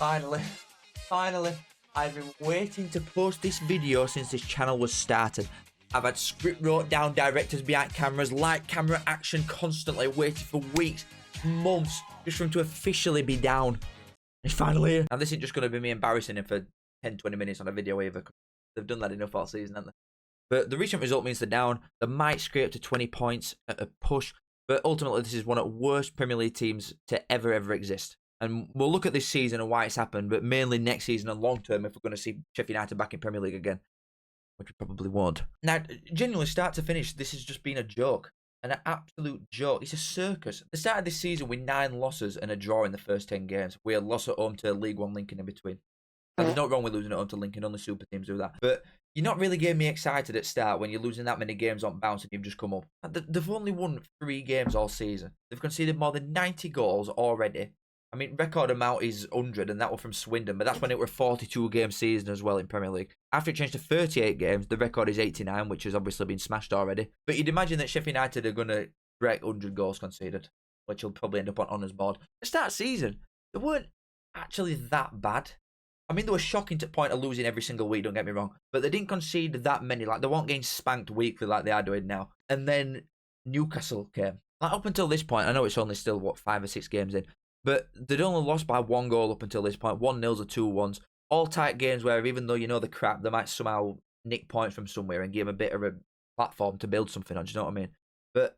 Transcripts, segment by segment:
Finally, I've been waiting to post this video since this channel was started. I've had script wrote down, directors behind cameras, light camera action constantly, waiting for weeks, months, just for him to officially be down. He's finally here. Now this isn't just going to be me embarrassing him for 10-20 minutes on a video either. They've done that enough all season, haven't they? But the recent result means they're down. They might scrape up to 20 points at a push, but ultimately this is one of the worst Premier League teams to ever exist. And we'll look at this season and why it's happened, but mainly next season and long term if we're going to see Sheffield United back in Premier League again, which we probably won't. Now, genuinely, start to finish, this has just been a joke. An absolute joke. It's a circus. They started this season with 9 losses and a draw in the first 10 games. We had loss at home to League One Lincoln in between. And there's no wrong with losing at home to Lincoln. Only super teams do that. But you're not really getting me excited at start when you're losing that many games on bounce and you've just come up. They've only won 3 games all season. They've conceded more than 90 goals already. I mean, record amount is 100, and that was from Swindon, but that's when it were a 42-game season as well in Premier League. After it changed to 38 games, the record is 89, which has obviously been smashed already. But you'd imagine that Sheffield United are going to break 100 goals conceded, which will probably end up on honours board. At the start of the season, they weren't actually that bad. I mean, they were shocking to the point of losing every single week, don't get me wrong, but they didn't concede that many. Like, they weren't getting spanked weekly like they are doing now. And then Newcastle came. Like, up until this point, I know it's only still, 5 or 6 games in, but they'd only lost by 1 goal up until this point. 1-0s or 2-1s. All tight games where even though you know the crap, they might somehow nick points from somewhere and give them a bit of a platform to build something on. Do you know what I mean? But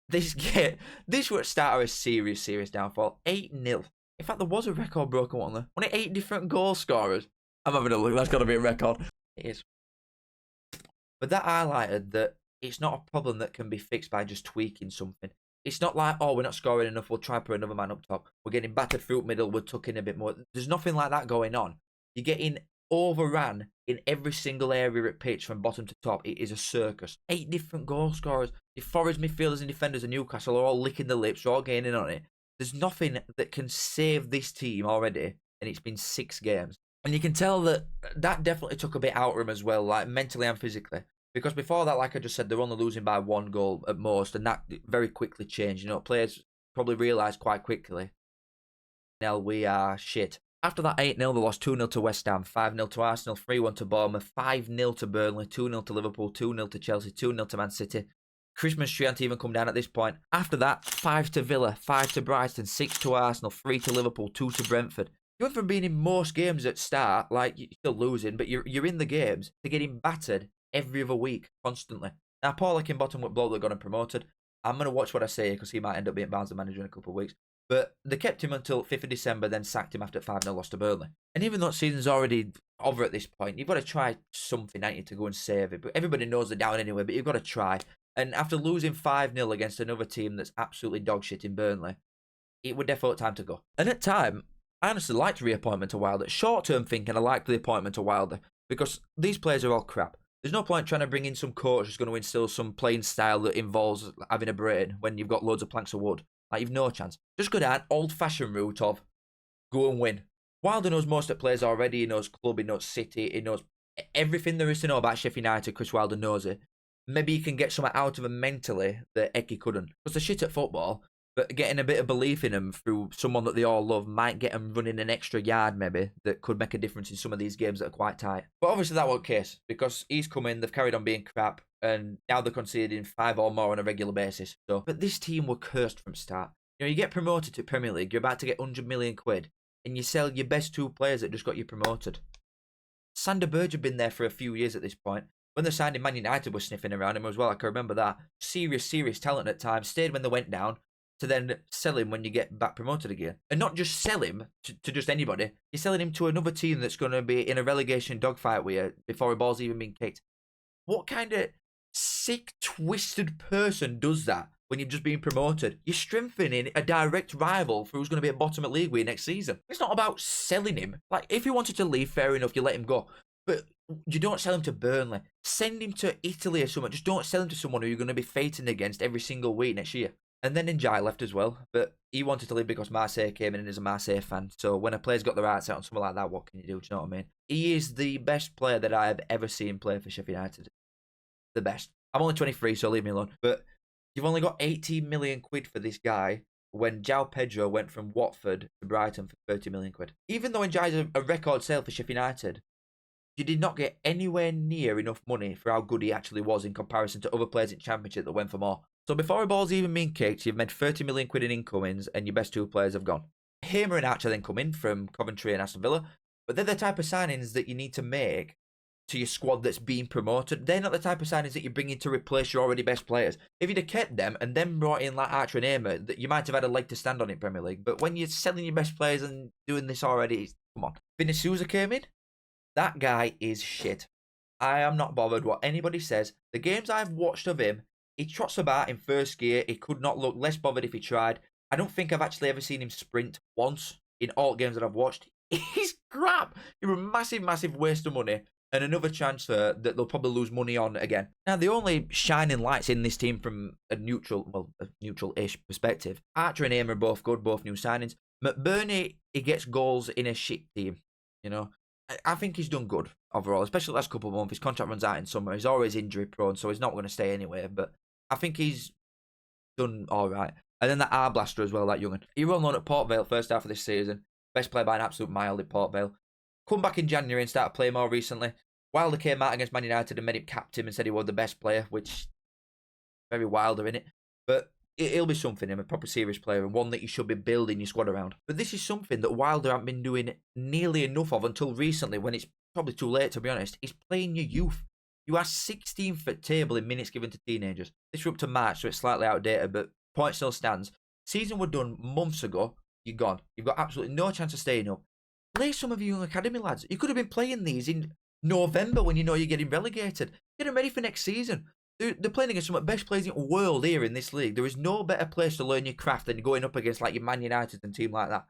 this was the start of a serious downfall. 8-0. In fact, there was a record broken one there. Only 8 different goal scorers. I'm having a look. That's got to be a record. It is. But that highlighted that it's not a problem that can be fixed by just tweaking something. It's not like, oh, we're not scoring enough, we'll try put another man up top. We're getting battered through middle, we're tucking a bit more. There's nothing like that going on. You're getting overran in every single area at pitch from bottom to top. It is a circus. 8 different goal scorers. The Forest midfielders and defenders of Newcastle are all licking the lips, all gaining on it. There's nothing that can save this team already, and it's been 6 games. And you can tell that definitely took a bit out of him as well, like mentally and physically. Because before that, like I just said, they're only losing by 1 goal at most, and that very quickly changed. You know, players probably realised quite quickly, now we are shit. After that 8-0, they lost 2-0 to West Ham, 5-0 to Arsenal, 3-1 to Bournemouth, 5-0 to Burnley, 2-0 to Liverpool, 2-0 to Chelsea, 2-0 to Man City. Christmas tree hadn't even come down at this point. After that, 5 to Villa, 5 to Brighton, 6 to Arsenal, 3 to Liverpool, 2 to Brentford. You went from being in most games at start, like you're still losing, but you're in the games, to getting battered every other week, constantly. Now, Paul Hickenbottom with bloke that got him promoted. I'm going to watch what I say because he might end up being Barnes the manager in a couple of weeks. But they kept him until 5th of December, then sacked him after 5-0 loss to Burnley. And even though season's already over at this point, you've got to try something, ain't you, to go and save it. But everybody knows they're down anyway, but you've got to try. And after losing 5-0 against another team that's absolutely dog shit in Burnley, it would definitely time to go. And at time, I honestly liked the reappointment of Wilder. Short-term thinking, I liked the appointment of Wilder because these players are all crap. There's no point trying to bring in some coach who's going to instill some playing style that involves having a brain when you've got loads of planks of wood. Like, you've no chance. Just go down old-fashioned route of go and win. Wilder knows most of the players already. He knows club, he knows City, he knows everything there is to know about Sheffield United. Chris Wilder knows it. Maybe he can get something out of him mentally that Eki couldn't. Because they're shit at football, but getting a bit of belief in them through someone that they all love might get them running an extra yard, maybe, that could make a difference in some of these games that are quite tight. But obviously that won't case, because he's come in, they've carried on being crap, and now they're conceding 5 or more on a regular basis. So, but this team were cursed from start. You know, you get promoted to Premier League, you're about to get 100 million quid, and you sell your best 2 players that just got you promoted. Sander Berge had been there for a few years at this point. When they signed him, Man United was sniffing around him as well. I can remember that. Serious talent at times. Stayed when they went down, to then sell him when you get back promoted again. And not just sell him to just anybody. You're selling him to another team that's going to be in a relegation dogfight with you before a ball's even been kicked. What kind of sick, twisted person does that when you've just been promoted? You're strengthening a direct rival for who's going to be at bottom of league with you next season. It's not about selling him. Like, if he wanted to leave, fair enough, you let him go. But you don't sell him to Burnley. Send him to Italy or something. Just don't sell him to someone who you're going to be fighting against every single week next year. And then Njai left as well, but he wanted to leave because Marseille came in and is a Marseille fan. So when a player's got the rights out on something like that, what can you do? Do you know what I mean? He is the best player that I have ever seen play for Sheffield United. The best. I'm only 23, so leave me alone. But you've only got 18 million quid for this guy when João Pedro went from Watford to Brighton for 30 million quid. Even though Njai's a record sale for Sheffield United, you did not get anywhere near enough money for how good he actually was in comparison to other players in Championship that went for more. So before a ball's even been kicked, you've made 30 million quid in incomings and your best two players have gone. Hamer and Archer then come in from Coventry and Aston Villa, but they're the type of signings that you need to make to your squad that's being promoted. They're not the type of signings that you bring in to replace your already best players. If you'd have kept them and then brought in like Archer and Hamer, you might have had a leg to stand on in Premier League. But when you're selling your best players and doing this already, come on. Vinicius came in. That guy is shit. I am not bothered what anybody says. The games I've watched of him, he trots about in first gear. He could not look less bothered if he tried. I don't think I've actually ever seen him sprint once in all games that I've watched. He's crap. You're a massive, massive waste of money and another transfer that they'll probably lose money on again. Now, the only shining lights in this team from a neutral-ish perspective, Archer and Aim are both good, both new signings. McBurney, he gets goals in a shit team, you know. I think he's done good overall, especially the last couple of months. His contract runs out in summer. He's always injury prone, so he's not going to stay anyway. But I think he's done all right. And then that Blaster as well, that young'un. He won loan at Port Vale first half of this season. Best player by an absolute mile in Port Vale. Come back in January and started playing more recently. Wilder came out against Man United and made him captain and said he was the best player, which very Wilder in it. But he'll be something, him, a proper serious player and one that you should be building your squad around. But this is something that Wilder hasn't been doing nearly enough of until recently, when it's probably too late, to be honest. He's playing your youth. You are 16th at table in minutes given to teenagers. This we're up to March, so it's slightly outdated, but point still stands. Season were done months ago. You're gone. You've got absolutely no chance of staying up. Play some of your young academy lads. You could have been playing these in November when you know you're getting relegated. Get them ready for next season. They're playing against some of the best players in the world here in this league. There is no better place to learn your craft than going up against like your Man United and team like that.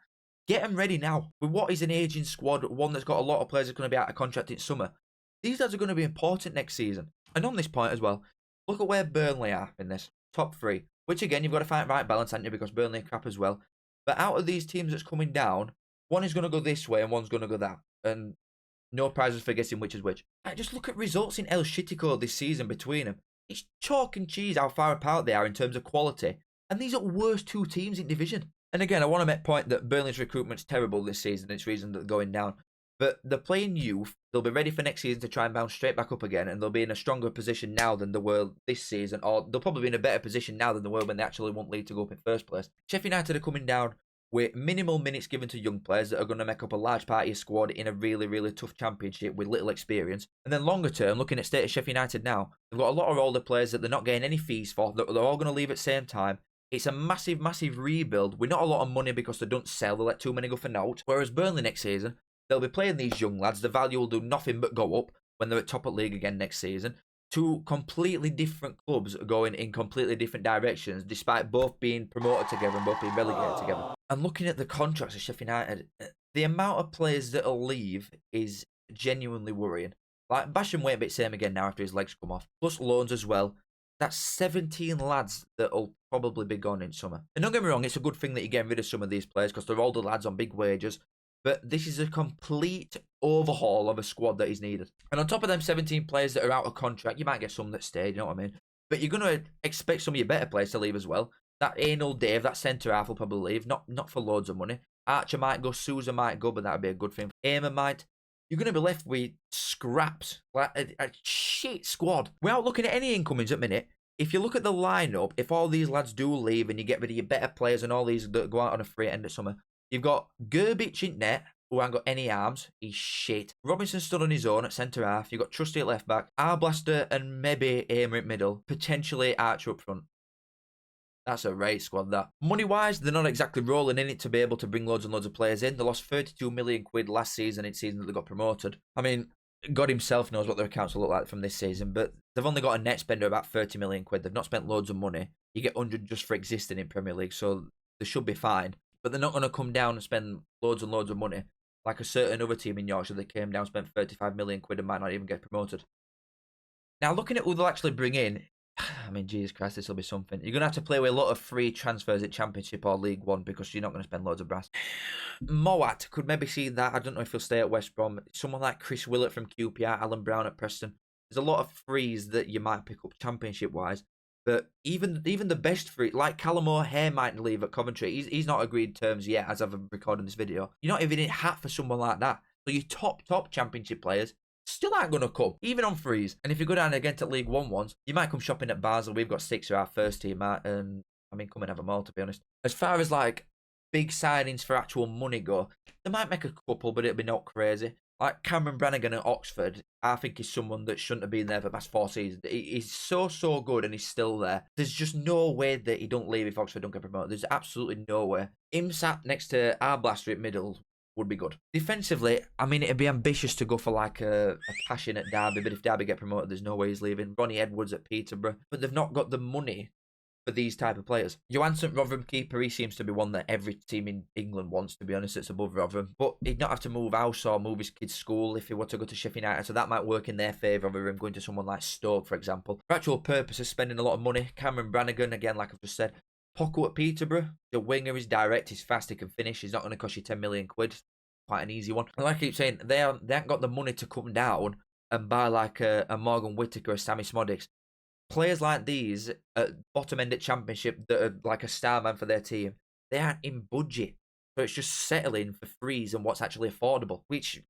Get them ready now. With what is an aging squad, one that's got a lot of players that's going to be out of contract in summer. These lads are going to be important next season. And on this point as well, look at where Burnley are in this. Top three. Which again, you've got to find right balance, haven't you? Because Burnley are crap as well. But out of these teams that's coming down, one is going to go this way and one's going to go that. And no prizes for guessing which is which. Just look at results in El Shitico this season between them. It's chalk and cheese how far apart they are in terms of quality. And these are worst two teams in division. And again, I want to make point that Burnley's recruitment's terrible this season. It's reason that they're going down. But they're playing youth. They'll be ready for next season to try and bounce straight back up again. And they'll be in a stronger position now than they were this season. Or they'll probably be in a better position now than they were when they actually won't lead to go up in first place. Sheffield United are coming down with minimal minutes given to young players that are going to make up a large part of your squad in a really, really tough championship with little experience. And then longer term, looking at state of Sheffield United now, they've got a lot of older players that they're not getting any fees for, that they're all going to leave at the same time. It's a massive, massive rebuild with not a lot of money because they don't sell, they let too many go for naught. Whereas Burnley next season, they'll be playing these young lads, the value will do nothing but go up when they're at top of league again next season. Two completely different clubs going in completely different directions, despite both being promoted together and both being relegated together. And looking at the contracts of Sheffield United, the amount of players that'll leave is genuinely worrying. Like, Basham won't be the same again now after his legs come off. Plus loans as well. That's 17 lads that'll probably be gone in summer. And don't get me wrong, it's a good thing that you're getting rid of some of these players because they're older lads on big wages. But this is a complete overhaul of a squad that is needed. And on top of them 17 players that are out of contract, you might get some that stay, you know what I mean? But you're going to expect some of your better players to leave as well. That Anal Dave, that centre-half will probably leave, not for loads of money. Archer might go, Sousa might go, but that would be a good thing. Aimer might. You're going to be left with scraps, like a shit squad. Without looking at any incomings at the minute, if you look at the lineup, if all these lads do leave and you get rid of your better players and all these that go out on a free end of summer, you've got Gerbic in net, who ain't got any arms. He's shit. Robinson stood on his own at centre-half. You've got Trusty at left-back, Blaster and maybe Aimer at middle, potentially Archer up front. That's a right squad, that. Money-wise, they're not exactly rolling in it to be able to bring loads and loads of players in. They lost 32 million quid last season in season that they got promoted. I mean, God himself knows what their accounts will look like from this season, but they've only got a net spend of about 30 million quid. They've not spent loads of money. You get 100 just for existing in Premier League, so they should be fine. But they're not going to come down and spend loads and loads of money like a certain other team in Yorkshire that came down, spent 35 million quid and might not even get promoted. Now, looking at who they'll actually bring in, I mean, Jesus Christ, this will be something. You're going to have to play with a lot of free transfers at Championship or League One because you're not going to spend loads of brass. Moat could maybe see that. I don't know if he'll stay at West Brom. Someone like Chris Willett from QPR, Alan Brown at Preston. There's a lot of frees that you might pick up Championship-wise. But even the best three, like Callum O'Hare might leave at Coventry. He's not agreed terms yet as I've recorded this video. You're not even in hat for someone like that. So your top championship players still aren't going to come, even on frees. And if you go down again to League One ones, you might come shopping at Basel. We've got 6 of our first team, and I mean, come and have them all, to be honest. As far as like big signings for actual money go, they might make a couple, but it'll be not crazy. Like Cameron Brannigan at Oxford, I think he's someone that shouldn't have been there for the past 4 seasons. He's so good and he's still there. There's just no way that he don't leave if Oxford don't get promoted. There's absolutely no way. Him sat next to Arblaster at middle would be good. Defensively, I mean, it'd be ambitious to go for like a cash in at Derby, but if Derby get promoted, there's no way he's leaving. Ronnie Edwards at Peterborough, but they've not got the money for these type of players. Johan St. Rotherham keeper, he seems to be one that every team in England wants, to be honest. It's above Rotherham. But he'd not have to move house or move his kid's school if he were to go to Sheffield United, so that might work in their favour over him going to someone like Stoke, for example. For actual purposes, spending a lot of money. Cameron Brannigan, again, like I've just said. Poco at Peterborough. The winger is direct, he's fast, he can finish. He's not going to cost you 10 million quid. Quite an easy one. And like I keep saying, they haven't got the money to come down and buy like a Morgan Whittaker or Sammy Smodics. Players like these at bottom end at Championship that are like a star man for their team, they aren't in budget. So it's just settling for frees and what's actually affordable, which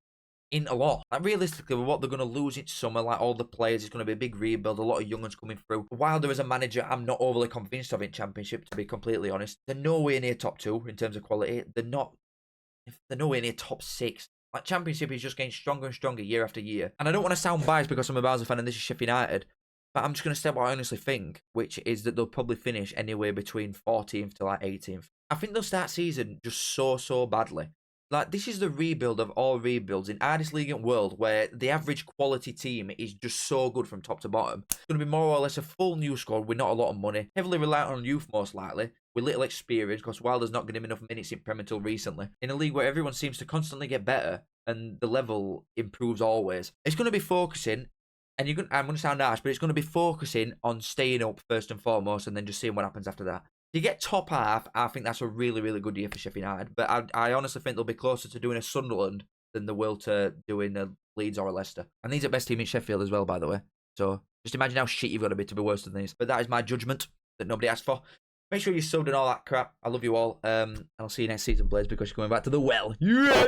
ain't a lot. Like realistically, with what they're going to lose in summer, like all the players, it's going to be a big rebuild, a lot of young ones coming through. Wilder as a manager, I'm not overly convinced of in Championship, to be completely honest. They're nowhere near top 2 in terms of quality. They're nowhere near top 6. Like Championship is just getting stronger and stronger year after year. And I don't want to sound biased because I'm a Barca fan and this is Sheffield United, but I'm just going to say what I honestly think, which is that they'll probably finish anywhere between 14th to like 18th. I think they'll start season just so badly. Like, this is the rebuild of all rebuilds in hardest league in the world, where the average quality team is just so good from top to bottom. It's going to be more or less a full new squad with not a lot of money, heavily reliant on youth most likely, with little experience, because Wilder's not given him enough minutes in Premier until recently. In a league where everyone seems to constantly get better, and the level improves always. It's going to be focusing, and I'm going to sound harsh, but it's going to be focusing on staying up first and foremost, and then just seeing what happens after that. If you get top half, I think that's a really good year for Sheffield United. But I honestly think they'll be closer to doing a Sunderland than they will to doing a Leeds or a Leicester. And these are best team in Sheffield as well, by the way. So just imagine how shit you've got to be worse than these. But that is my judgment that nobody asked for. Make sure you subbed and all that crap. I love you all. I'll see you next season, Blaze, because you're going back to the well. Yeah!